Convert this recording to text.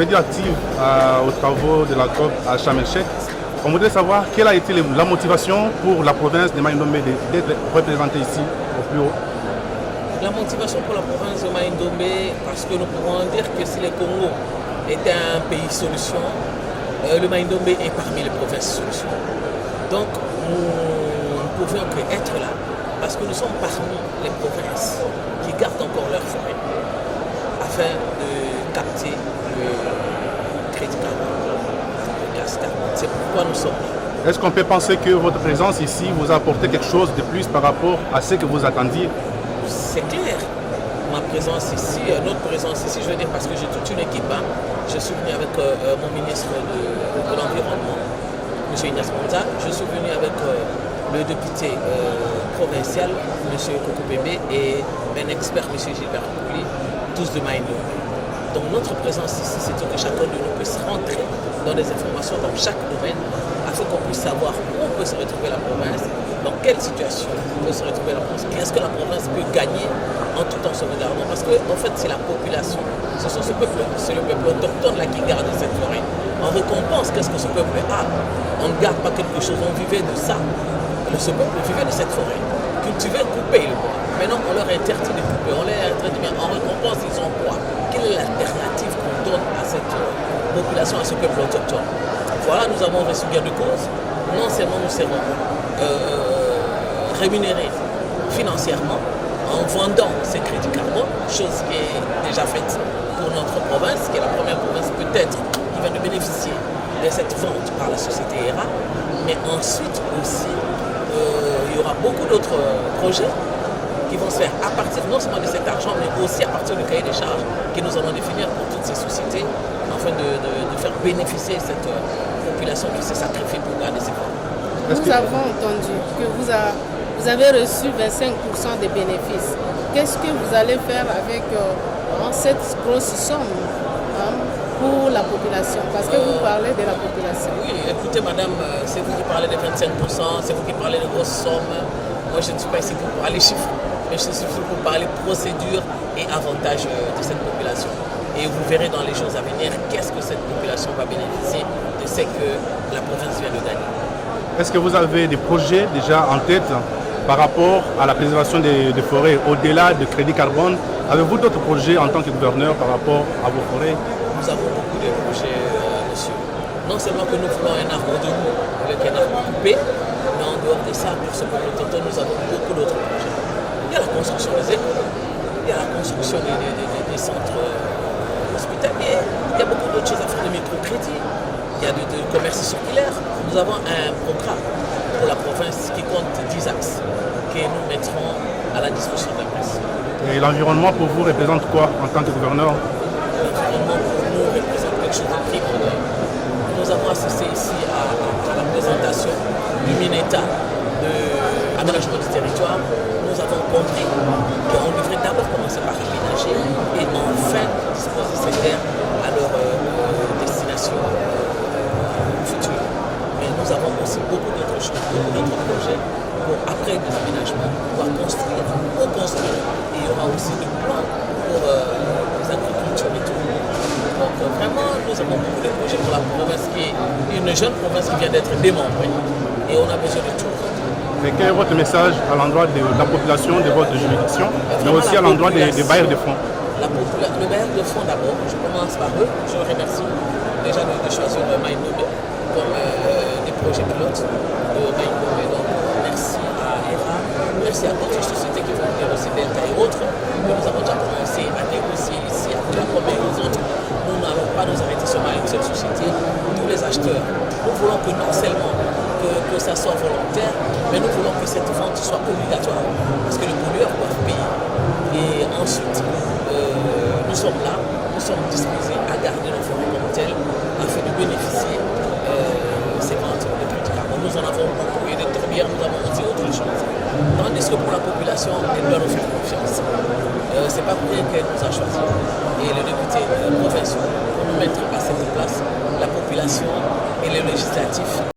pédiatre active aux travaux de la COP à Sharm el-Sheikh. On voudrait savoir quelle a été la motivation pour la province de Mai-Ndombe d'être représentée ici au plus haut. La motivation pour la province de Mai-Ndombe, parce que nous pouvons dire que si le Congo était un pays solution, le Mai-Ndombe est parmi les provinces solutions. Donc nous ne pouvions qu'être là, parce que nous sommes parmi les provinces qui gardent encore leur forêt, afin de capter le crédit carbone, le gaz carbone. C'est pourquoi nous sommes là. Est-ce qu'on peut penser que votre présence ici vous a apporté quelque chose de plus par rapport à ce que vous attendiez? C'est clair. Ma présence ici, notre présence ici, je veux dire parce que j'ai toute une équipe. Je suis venu avec mon ministre de l'Environnement, M. Ignace Monza. Je suis venu avec le député provincial, M. Koko Pembe, et un expert, M. Gilbert Kouli, tous de Mai-Ndombe. Donc notre présence ici, c'est que chacun de nous puisse rentrer dans des informations dans chaque domaine, afin qu'on puisse savoir où peut se retrouver la province, dans quelle situation peut se retrouver la province, qu'est-ce que la province peut gagner en tout en sauvegardant. Parce que en fait, c'est la population, ce sont ce peuple, c'est le peuple autochtone là qui garde cette forêt. En récompense, qu'est-ce que ce peuple a? On ne garde pas quelque chose, on vivait de ça. Ce peuple vivait de cette forêt, cultivait, couper le bois. Maintenant, on leur interdit de couper, on leur interdit, mais en récompense, ils ont quoi? Quelle est l'alternative qu'on donne à cette population, à ce peuple autochtone? Voilà, nous avons reçu gain de cause. Non seulement nous serons rémunérés financièrement en vendant ces crédits carbone, chose qui est déjà faite pour notre province, qui est la première province peut-être qui va nous bénéficier de cette vente par la société ERA, mais ensuite aussi il y aura beaucoup d'autres projets qui vont se faire à partir non seulement de cet argent, mais aussi à partir du cahier des charges que nous allons définir pour toutes ces sociétés, afin de faire bénéficier cette population qui s'est sacrifiée pour garder ses forêts. Nous avons entendu que vous avez reçu 25% des bénéfices. Qu'est-ce que vous allez faire avec cette grosse somme pour la population? Parce que vous parlez de la population. Oui, écoutez madame, c'est vous qui parlez des 25%, c'est vous qui parlez de grosses sommes. Moi je ne suis pas ici pour parler chiffres, mais je suis ici pour parler procédures et avantages de cette population. Et vous verrez dans les jours à venir qu'est-ce que cette population va bénéficier de ce que la province vient de gagner. Est-ce que vous avez des projets déjà en tête par rapport à la préservation des forêts, au-delà du crédit carbone? Avez-vous d'autres projets en tant que gouverneur par rapport à vos forêts? Nous avons beaucoup de projets, monsieur. Non seulement que nous voulons un arbre debout avec un arbre coupé, mais en dehors de ça, pour ce peuple autochtone, nous avons beaucoup d'autres projets. Il y a la construction des écoles, il y a la construction des centres hospitaliers, il y a beaucoup d'autres choses à faire, de microcrédits, il y a du commerce circulaire. Nous avons un programme pour la province qui compte 10 axes que nous mettrons à la disposition de la presse. Et l'environnement pour vous représente quoi en tant que gouverneur? L'environnement pour nous représente quelque chose de primordial. Nous avons assisté ici à la présentation du MINETA de l'aménagement du territoire. Nous avons compris qu'on devrait d'abord commencer par aménager et enfin disposer ces terres à leur destination future. Mais nous avons aussi beaucoup d'autres choses, beaucoup d'autres projets pour, après des aménagements, pouvoir construire, reconstruire. Et il y aura aussi des plans pour les agricultures et tout. Donc vraiment, nous avons beaucoup de projets pour la province qui est une jeune province qui vient d'être démembrée. Et on a besoin de tout. Mais quel est votre message à l'endroit de la population de votre juridiction, mais aussi à l'endroit des bailleurs de fonds? Le bailleur de fonds d'abord, je commence par eux. Je remercie déjà de choisir Mai-Ndombe comme des projets pilotes de Mai-Ndombe. Donc merci à ERA, merci à d'autres sociétés qui vont venir aussi Delta et autres. Nous avons déjà commencé à négocier ici à Clacom et aux autres. Nous n'allons pas nous arrêter seulement à une seule société. Tous les acheteurs, nous voulons que non seulement que ça soit volontaire, mais nous voulons que cette vente soit obligatoire, parce que les pollueurs doivent payer. Et ensuite, nous sommes là, nous sommes disposés à garder nos forêts comme telles, afin de bénéficier de ces ventes de crédit carbone. Nous en avons beaucoup et de tourbières, nous avons aussi autre chose. Tandis que pour la population, elle doit nous faire confiance. C'est pas pour rien qu'elle nous a choisis. Et les députés provinciaux, pour nous mettre à cette place, la population et les législatifs